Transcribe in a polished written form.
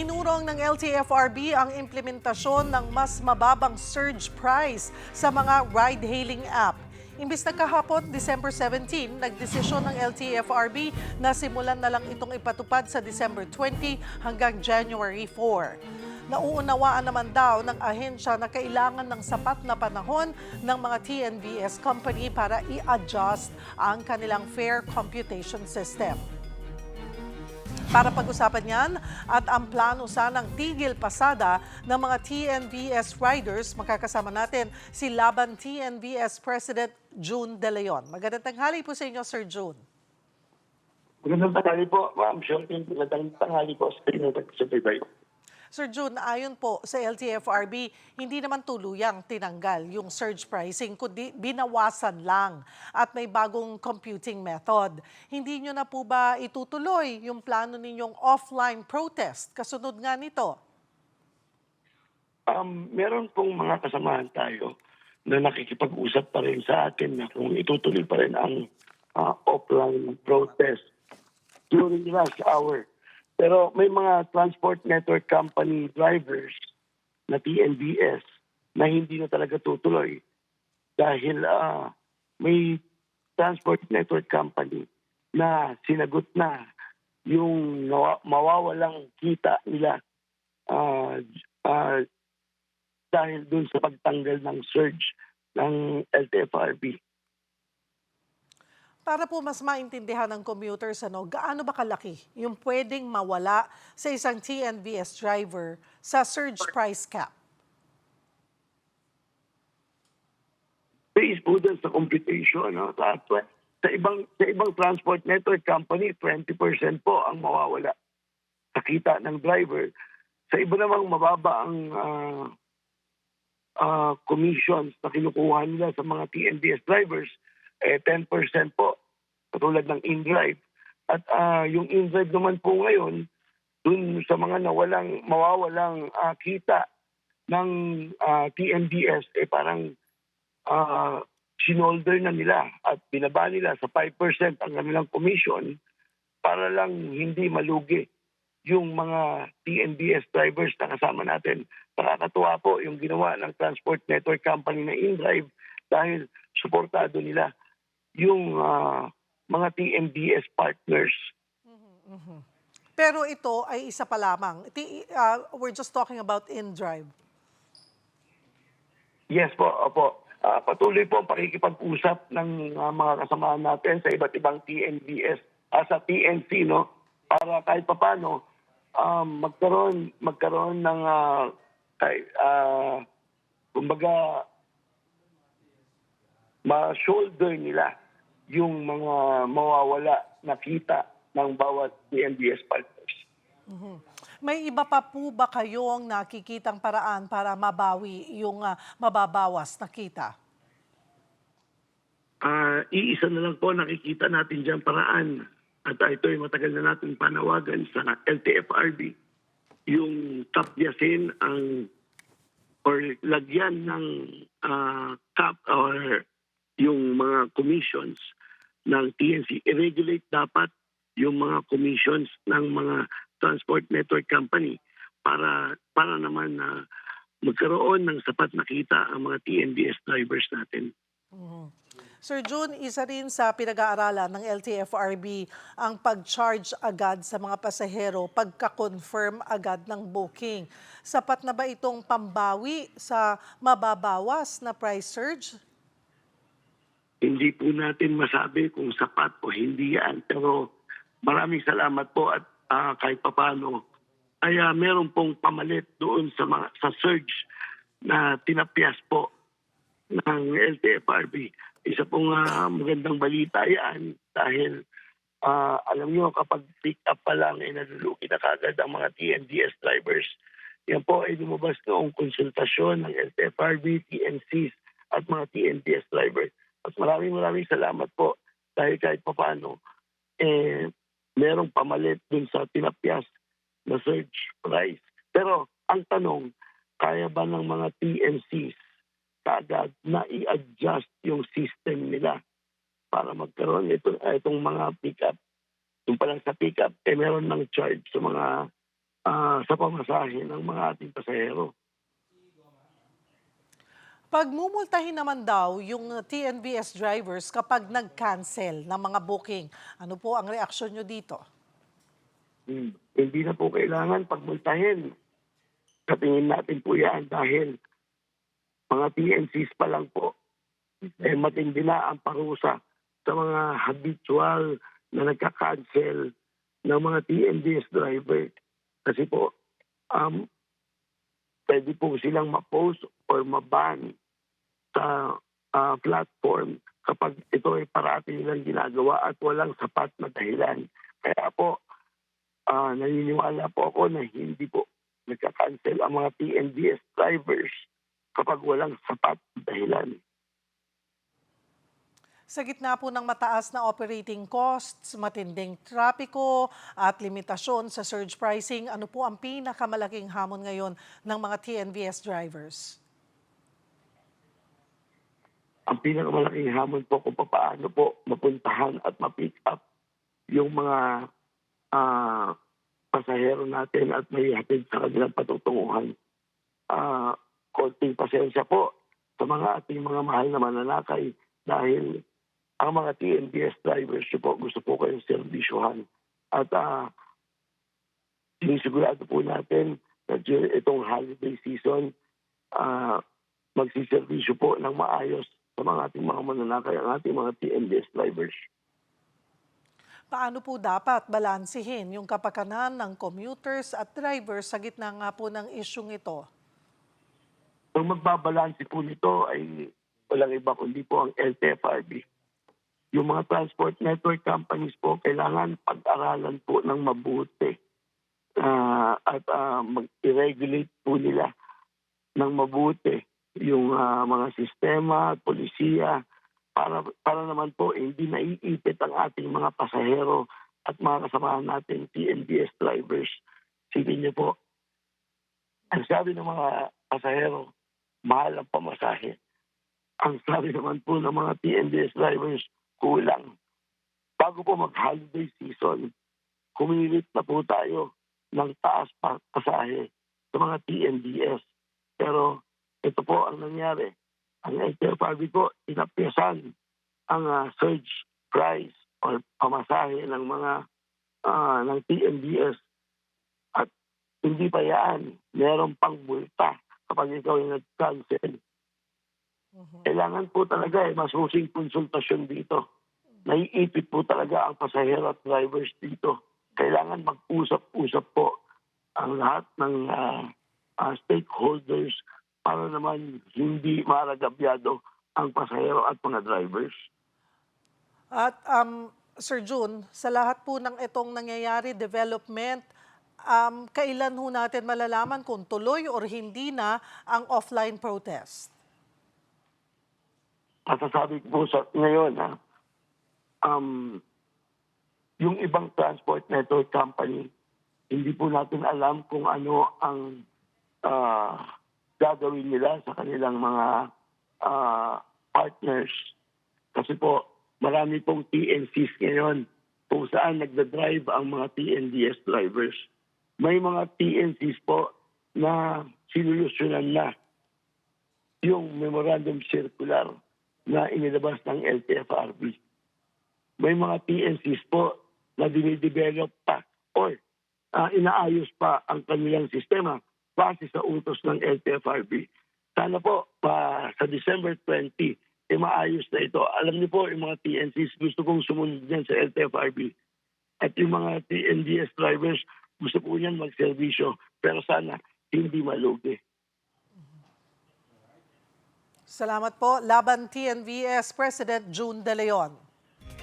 Hinurong ng LTFRB ang implementasyon ng mas mababang surge price sa mga ride-hailing app. Imbis na kahapon, December 17, nagdesisyon ng LTFRB na simulan na lang itong ipatupad sa December 20 hanggang January 4. Nauunawaan naman daw ng ahensya na kailangan ng sapat na panahon ng mga TNVS company para i-adjust ang kanilang fare computation system. Para pag-usapan yan at ang plano sanang tigil pasada ng mga TNVS riders, makakasama natin si Laban TNVS President June De Leon. Magandang tanghali po sa inyo, Sir June. Magandang tanghali po, Ma'am Shontin. Magandang tanghali po sa inyo sa Tibay. Sir June, ayon po sa LTFRB, hindi naman tuluyang tinanggal yung surge pricing, kundi binawasan lang at may bagong computing method. Hindi nyo na po ba itutuloy yung plano ninyong offline protest kasunod nga nito? Meron pong mga kasamahan tayo na nakikipag-usap pa rin sa atin na kung itutuloy pa rin ang offline protest during rush hour. Pero may mga transport network company drivers na TNVS na hindi na talaga tutuloy dahil may transport network company na sinagot na yung mawawalang kita nila dahil dun sa pagtanggal ng surge ng LTFRB. Para po mas maintindihan ng commuters, gaano ba kalaki yung pwedeng mawala sa isang TNVS driver sa surge price cap? Based po dun sa computation, no? Sa ibang transport network company, 20% po ang mawawala sa kita ng driver. Sa iba namang mababa ang commissions na kinukuha nila sa mga TNVS drivers, 10% po, katulad ng InDrive. At yung InDrive naman po ngayon, dun sa mga mawawalang kita ng TNVS, parang sinolder na nila at binaba nila sa 5% ang kanilang commission para lang hindi malugi yung mga TNVS drivers na kasama natin. Nakakatuwa po yung ginawa ng Transport Network Company na InDrive dahil suportado nila yung mga TNVS partners. Pero ito ay isa pa lamang. We're just talking about InDrive. Yes po, opo. Patuloy po ang pakikipag-usap ng mga kasamahan natin sa iba't ibang TNVS, sa TNC, no? Para kahit papano magkaroon ng kumbaga ma-shoulder nila yung mga mawawala na kita ng bawat TNVS partners. May iba pa po ba kayong nakikitang paraan para mabawi yung mababawas na kita? Iisa na lang po nakikita natin dyan paraan. At ito ay matagal na natin panawagan sa LTFRB. Yung tapyasin or lagyan ng cap or yung mga commissions ng TNC. I-regulate dapat yung mga commissions ng mga transport network company para naman na magkaroon ng sapat na kita ang mga TNVS drivers natin. Sir June, isa rin sa pinag-aaralan ng LTFRB ang pag-charge agad sa mga pasahero pagka-confirm agad ng booking. Sapat na ba itong pambawi sa mababawas na price surge? Hindi po natin masabi kung sapat o hindi yan. Pero maraming salamat po at kahit papano ay meron pong pamalit doon sa surge na tinapyas po ng LTFRB. Isa pong magandang balita yan dahil alam nyo kapag pick up pa lang ay nalulugi na kagad ang mga TNVS drivers. Yan po ay lumabas noong konsultasyon ng LTFRB, TNCs at mga TNVS drivers. At maraming salamat po dahil kahit paano merong pamalit dun sa tinapyas na surge price. Pero ang tanong, kaya ba ng mga TNCs kaagad na i-adjust yung system nila para magkaroon itong mga pick-up. Yung pa lang sa pick-up, meron ng charge sa mga sa pamasahe ng mga ating pasahero. Pagmumultahin naman daw yung TNVS drivers kapag nag-cancel ng mga booking. Ano po ang reaksyon nyo dito? Hindi na po kailangan pagmultahin. Sa tingin natin po yan dahil mga TNCs pa lang po, matindi na ang parusa sa mga habitual na nagka-cancel ng mga TNVS driver. Kasi po, pwede po silang ma-post or ma-ban sa platform kapag ito ay parati nilang ginagawa at walang sapat na dahilan. Kaya po, naniniwala po ako na hindi po nagka-cancel ang mga TNVS drivers kapag walang sapat na dahilan. Sa gitna po ng mataas na operating costs, matinding trapiko at limitasyon sa surge pricing, ano po ang pinakamalaking hamon ngayon ng mga TNVS drivers? Ang pinakamalaking hamon po kung paano po mapuntahan at ma-pick up yung mga pasahero natin at may hatid sa kanilang patutunguhan. Konting pasensya po sa mga ating mga mahal na mananakay dahil ang mga TNVS drivers po gusto po kayong servisyohan. At sinisigurado po natin na itong holiday season, magsiservisyo po ng maayos sa mga ating mga mananakay, ang ating mga TNVS drivers. Paano po dapat balansehin yung kapakanan ng commuters at drivers sa gitna nga po ng isyung ito? Ang magbabalanse po nito ay walang iba kundi po ang LTFRB. Yung mga transport network companies po kailangan pag-aralan po ng mabuti at mag-regulate po nila ng mabuti yung mga sistema, polisiya, para naman po hindi naiipit ang ating mga pasahero at mga kasamahan natin TNVS drivers. Sipin niyo po, ang sabi ng mga pasahero, mahal ang pamasahe. Ang sabi naman po ng mga TNVS drivers, kulang. Bago po mag-holiday season, kumilit na po tayo ng taas pasahe sa mga TNVS. Pero ito po ang nangyari. Ang LTFRB po, inapyasan ang surge price or pamasahe ng mga ng TNVS. At hindi pa yan, meron pang multa kapag ikaw yung nag-cancel. Kailangan po talaga masusing konsultasyon dito. Naiipit po talaga ang pasahero at drivers dito. Kailangan mag-usap-usap po ang lahat ng stakeholders para naman hindi maragabyado ang pasahero at mga drivers. At Sir Jun, sa lahat po ng itong nangyayari, development, kailan ho natin malalaman kung tuloy or hindi na ang offline protest? Masasabi ko po sa ngayon, yung ibang transport network company, hindi po natin alam kung ano ang gagawin nila sa kanilang mga partners. Kasi po, marami pong TNCs ngayon kung saan nagdadrive ang mga TNVS drivers. May mga TNCs po na sinulusyonan na yung memorandum circular na inilabas ng LTFRB. May mga TNCs po na dinidevelop pa or inaayos pa ang kanilang sistema base sa utos ng LTFRB. Sana po sa December 20, maayos na ito. Alam niyo po, yung mga TNCs gusto kong sumunod yan sa LTFRB. At yung mga TNVS drivers gusto po yan magservisyo. Pero sana hindi malugi. Salamat po. Laban TNVS President June De Leon.